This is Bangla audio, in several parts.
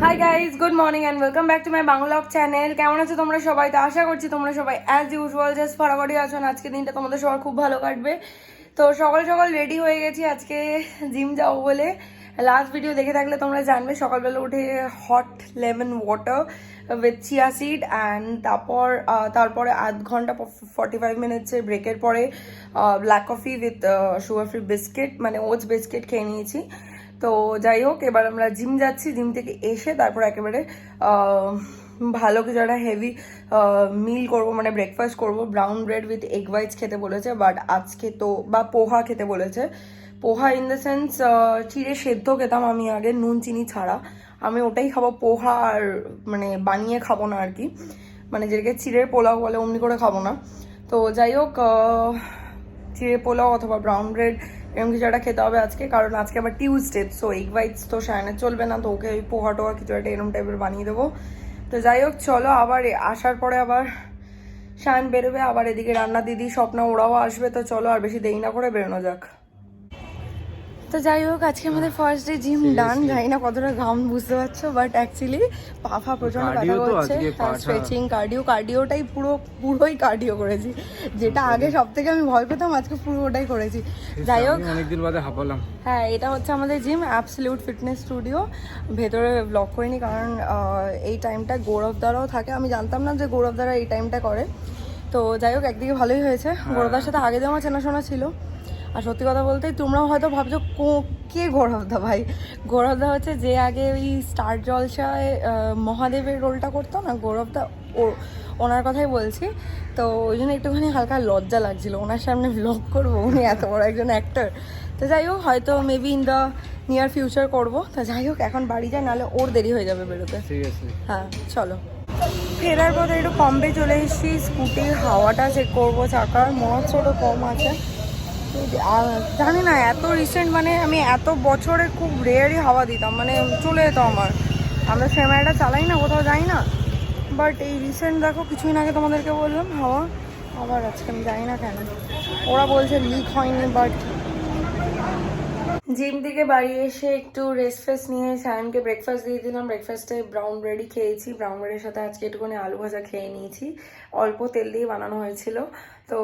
High guys, good morning and welcome back to my vlog channel. কেমন আছো তোমরা সবাই? তো আশা করছি তোমরা সবাই অ্যাজ ইউজুয়াল জাস্ট ফটাফটি আছো। আজকে দিনটা তোমাদের সবার খুব ভালো কাটবে। তো সকাল সকাল রেডি হয়ে গেছি আজকে জিম যাবো বলে। লাস্ট ভিডিও দেখে থাকলে তোমরা জানবে সকালবেলা উঠে hot lemon water with chia seed and তারপরে আধ ঘন্টা 45 মিনিটসের ব্রেকের পরে black coffee with sugar free biscuit মানে ওটস বিস্কিট খেয়ে নিয়েছি। তো যাই হোক, এবার আমরা জিম যাচ্ছি। জিম থেকে এসে তারপর একেবারে ভালো কিছু একটা হেভি মিল করবো, মানে ব্রেকফাস্ট করবো। Brown bread with egg whites খেতে বলেছে, বাট আজকে তো বা পোহা খেতে বলেছে। পোহা ইন দ্য সেন্স চিড়ে সেদ্ধ খেতাম আমি আগে নুন চিনি ছাড়া, আমি ওটাই খাবো। পোহা আর মানে বানিয়ে খাবো না আর কি, মানে যেটাকে চিড়ের পোলাও বলে অমনি করে খাবো না। তো যাই হোক, চিড়ে পোলাও অথবা ব্রাউন ব্রেড এরকম কিছু একটা খেতে হবে আজকে, কারণ আজকে আবার টিউসডে। সো এগ হোয়াইটস তো শায়নের চলবে না, তো ওকে ওই পোহা টোহা কিছু একটা এরকম টাইপের বানিয়ে দেবো। তো যাই হোক, চলো আবার আসার পরে আবার শায়ন বেরোবে, আবার এদিকে রান্না দিদি স্বপ্ন ওরাও আসবে। তো চলো আর বেশি দেরি না করে বেরোনো যাক। তো যাই হোক, আজকে আমাদের ফার্স্ট ডে জিম ডান। জানি না কতটা ঘাম বুঝতে পারছো, বাট অ্যাকচুয়ালি পা প্রচন্ড ব্যথা করছে। স্ট্রেচিং কার্ডিওটাই পুরোই কার্ডিও করেছি, যেটা আগে সব থেকে আমি ভয় পেতাম, আজকে পুরো ওটাই করেছি। যাই হোক, অনেকদিন বাদে হাঁপালাম। হ্যাঁ, এটা হচ্ছে আমাদের জিম অ্যাবসলিউট ফিটনেস স্টুডিও। ভেতরে ব্লক করিনি কারণ এই টাইমটা গৌরবদারাও থাকে। আমি জানতাম না যে গৌরবদারা এই টাইমটা করে। তো যাই হোক, একদিকে ভালোই হয়েছে, গৌরবদার সাথে আগে যেমন চেনাশোনা ছিল। আর সত্যি কথা বলতে তোমরাও হয়তো ভাবছো কে গৌরবদা। ভাই, গৌরবদা হচ্ছে যে আগে ওই স্টার জলসায় মহাদেবের রোলটা করতো না, গৌরবদা ওনার কথাই বলছি। তো ওই জন্য একটুখানি হালকা লজ্জা লাগছিল ওনার সামনে ব্লগ করবো, উনি এত বড় একজন অ্যাক্টর। তো যাই হোক, হয়তো maybe in the near future করবো। তো যাই হোক, এখন বাড়ি যাই, নাহলে ওর দেরি হয়ে যাবে বেরোতে। হ্যাঁ চলো। ফেরার পথে একটু কমবে চলে এসেছি, স্কুটির হাওয়াটা চেক করবো, চাকার মনে হচ্ছে ওটা কম আছে। জানি না, এত রিসেন্ট মানে আমি এত বছরে খুব রেয়ারই হাওয়া দিতাম, মানে চলে যেত আমার। আমরা সেমাইটা চালাই না, কোথাও যাই না, বাট এই রিসেন্ট দেখো কিছুদিন আগে তোমাদেরকে বললাম হাওয়া আবার আজকে আমি জানি না কেন। ওরা বলছে লিক হয়নি, বাট জিম থেকে বাড়ি এসে একটু রেস্ট ফেস্ট নিয়ে সায়নকে ব্রেকফাস্ট দিয়ে দিলাম। ব্রেকফাস্টে ব্রাউন ব্রেডই খেয়েছি, ব্রাউন ব্রেডের সাথে আজকে একটুখানি আলু ভাজা খেয়ে নিয়েছি, অল্প তেল দিয়ে বানানো হয়েছিল। তো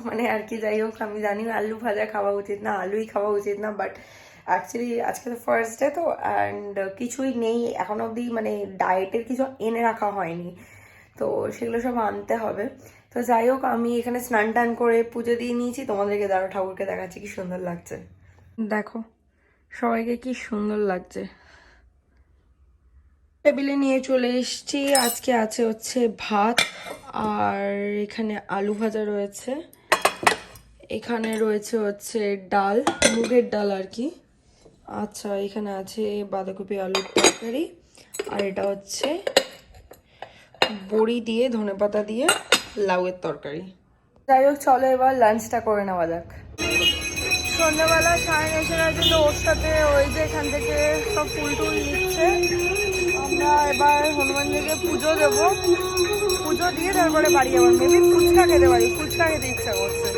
মানে আর কি, যাই হোক, আমি জানি আলু ভাজা খাওয়া উচিত না, আলুই খাওয়া উচিত না, বাট অ্যাকচুয়ালি আজকে তো ফার্স্ট ডে তো, অ্যান্ড কিছুই নেই এখন অবধি, মানে ডায়েটের কিছু এনে রাখা হয়নি, তো সেগুলো সব আনতে হবে। তো যাই হোক, আমি এখানে স্নান টান করে পুজো দিয়ে নিয়েছি। তোমাদেরকে দাঁড়ো ঠাকুরকে দেখাচ্ছি কি সুন্দর লাগছে, দেখো সবাইকে কি সুন্দর লাগছে। টেবিলে নিয়ে চলে এসেছি। আজকে আছে হচ্ছে ভাত, আর এখানে আলু ভাজা রয়েছে, এখানে রয়েছে হচ্ছে ডাল, মুগের ডাল আর কি। আচ্ছা, এখানে আছে বাঁধাকপি আলুর তরকারি, আর এটা হচ্ছে বড়ি দিয়ে ধনেপাতা দিয়ে লাউয়ের তরকারি। যাই হোক, চলো এবার লাঞ্চটা করে নেওয়া যাক। সন্ধ্যাবেলা সায়ন এসে গেছে, তো ওর সাথে ওই যে এখান থেকে সব ফুল টুল নিচ্ছে। আমরা এবার হনুমান দিকে পুজো দেবো, পুজো দিয়ে তারপরে বাড়ি যাবো। মেবি ফুচকা খেতে পারি, ফুচকা খেতে ইচ্ছা করছে।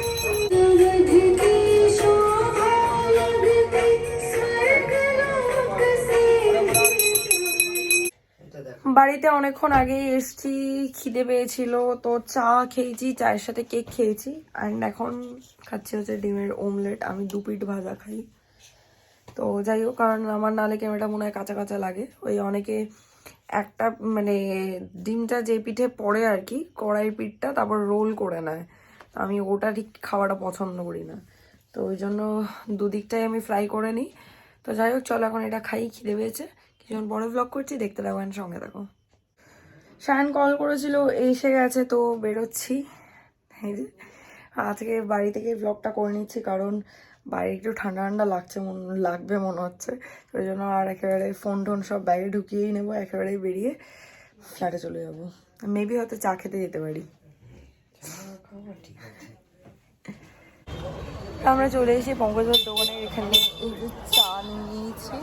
বাড়িতে অনেকক্ষণ আগেই এসছি, খিদে পেয়েছিল, তো চা খেয়েছি, চায়ের সাথে কেক খেয়েছি, অ্যান্ড এখন খাচ্ছি হচ্ছে ডিমের অমলেট। আমি 2 পিঠ ভাজা খাই। তো যাই হোক, কারণ আমার নালে ক্যামেরাটা মনে হয় কাঁচা কাঁচা লাগে। ওই অনেকে একটা মানে ডিমটা যে পিঠে পড়ে আর কি, কড়াইয়ের পিঠটা তারপর রোল করে নেয়, তো আমি ওটা ঠিক খাওয়াটা পছন্দ করি না, তো ওই জন্য দুদিকটাই আমি ফ্রাই করে নিই। তো যাই হোক, চলো এখন এটা খাই, খিদে পেয়েছে। কিছুক্ষণ পরে ব্লগ করছি, দেখতে থাকো, সঙ্গে থাকো। শায়ন কল করেছিল, এসে গেছে, তো বেরোচ্ছি। এই যে আজকে বাড়ি থেকে ব্লগটা করে নিচ্ছি, কারণ বাইরে একটু ঠান্ডা ঠান্ডা লাগবে মনে হচ্ছে, ওই জন্য আর একেবারে ফোন টোন সব ব্যাগে ঢুকিয়েই নেবো, একেবারেই বেরিয়ে ফ্ল্যাটে চলে যাবো। মেবি হয়তো চা খেতে যেতে পারি। আমরা চলে এসেছি পঙ্কজের দোকানের এখানে, এই যে চা নিয়েছি,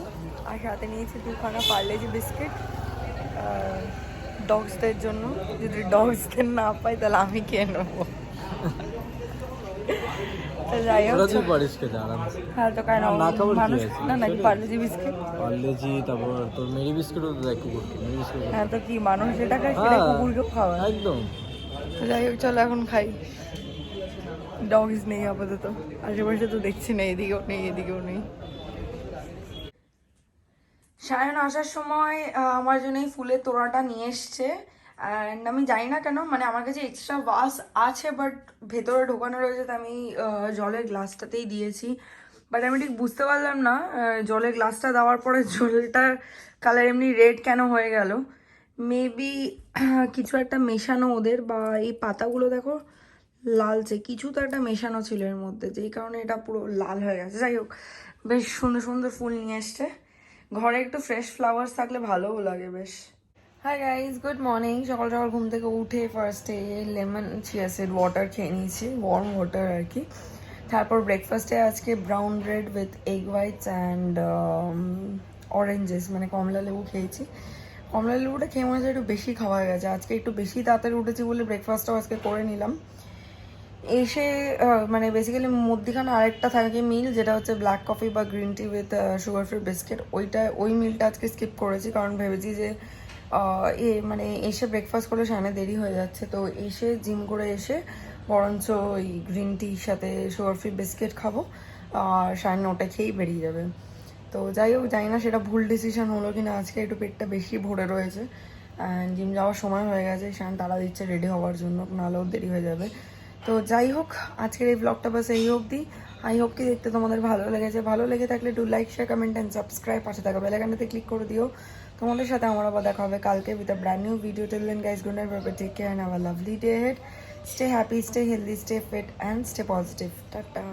আর সাথে নিয়েছি 2খানা পার্লেজি বিস্কিট ডগসদের জন্য। যদি ডগসদের না পাই তাহলে আমি খেয়ে নেবো। তো যাই হোক ওরা তুই পারিস খেতে আরামসে। হ্যাঁ তো কেন না খাবার কি মানুষ আছে? না নাকি পার্লেজি বিস্কিট পার্লেজি, তারপর তোর মেরি বিস্কুটও তো দেখ কুকুরকে, মেরি বিস্কুট। হ্যাঁ তো কি মানুষ যেটা খায় সেটা হ্যাঁ, কুকুরকেও খাওয়া একদম। তো যাই হোক চলো এখন খাই ডগস নেই আপাতত আশেপাশে তো দেখছি না এদিকেও নেই এদিকেও নেই সায়ন আসার সময় আমার জন্য এই ফুলের তোড়াটা নিয়ে এসছে অ্যান্ড আমি জানি না কেন মানে আমার কাছে এক্সট্রা ভাস আছে বাট ভেতরে ঢোকানো রয়েছে তো আমি জলের গ্লাসটাতেই দিয়েছি বাট আমি ঠিক বুঝতে পারলাম না জলের গ্লাসটা দেওয়ার পরে জলটার কালার এমনি রেড কেন হয়ে গেল মেবি কিছু একটা মেশানো ওদের বা এই পাতাগুলো দেখো লালচে কিছু তো একটা মেশানো ছিল এর মধ্যে যেই কারণে এটা পুরো লাল হয়ে গেছে যাই হোক বেশ সুন্দর সুন্দর ফুল নিয়ে এসছে ঘরে একটু ফ্রেশ ফ্লাওয়ার্স থাকলে ভালোও লাগে বেশ হাই গাইজ গুড মর্নিং সকাল সকাল ঘুম থেকে উঠে ফার্স্টে লেমন চিয়াসিড ওয়াটার খেয়ে নিয়েছি ওয়ার্ম ওয়াটার আর কি তারপর ব্রেকফাস্টে আজকে brown bread with egg whites and oranges মানে কমলা লেবু খেয়েছি কমলা লেবুটা খেয়ে মনে হচ্ছে একটু বেশি খাওয়া হয়ে গেছে আজকে একটু বেশি তাড়াতাড়ি উঠেছি বলে ব্রেকফাস্টটাও আজকে করে নিলাম এসে মানে বেসিক্যালি মধ্যিখানে আরেকটা থাকে মিল যেটা হচ্ছে ব্ল্যাক কফি বা green tea with sugar free biscuit ওই মিলটা আজকে স্কিপ করেছি কারণ ভেবেছি যে মানে এসে ব্রেকফাস্ট করে সামনে দেরি হয়ে যাচ্ছে তো এসে জিম করে এসে বরঞ্চ ওই গ্রিন টির সাথে সুগার ফ্রি বিস্কিট খাবো আর সামনে ওটা খেয়েই বেরিয়ে যাবে তো যাই হোক জানি না সেটা ভুল ডিসিশন হলো কিনা আজকে একটু পেটটা বেশি ভরে রয়েছে অ্যান্ড জিম যাওয়ার সময় হয়ে গেছে শান তাড়া দিচ্ছে রেডি হওয়ার জন্য নাহলেও দেরি হয়ে যাবে তো যাই হোক আজকের এই ব্লগটা বাস এই অবধি আই হোপ কি দেখতে তোমাদের ভালো লেগেছে ভালো লেগে থাকলে একটু like share comment and subscribe পাশে থাকা বেল আইকনটাতে ক্লিক করে দিও তোমাদের সাথে আমার আবার দেখা হবে কালকে with a brand new video till then guys good night bye take care and have a lovely day head stay happy stay healthy stay fit and stay positive tata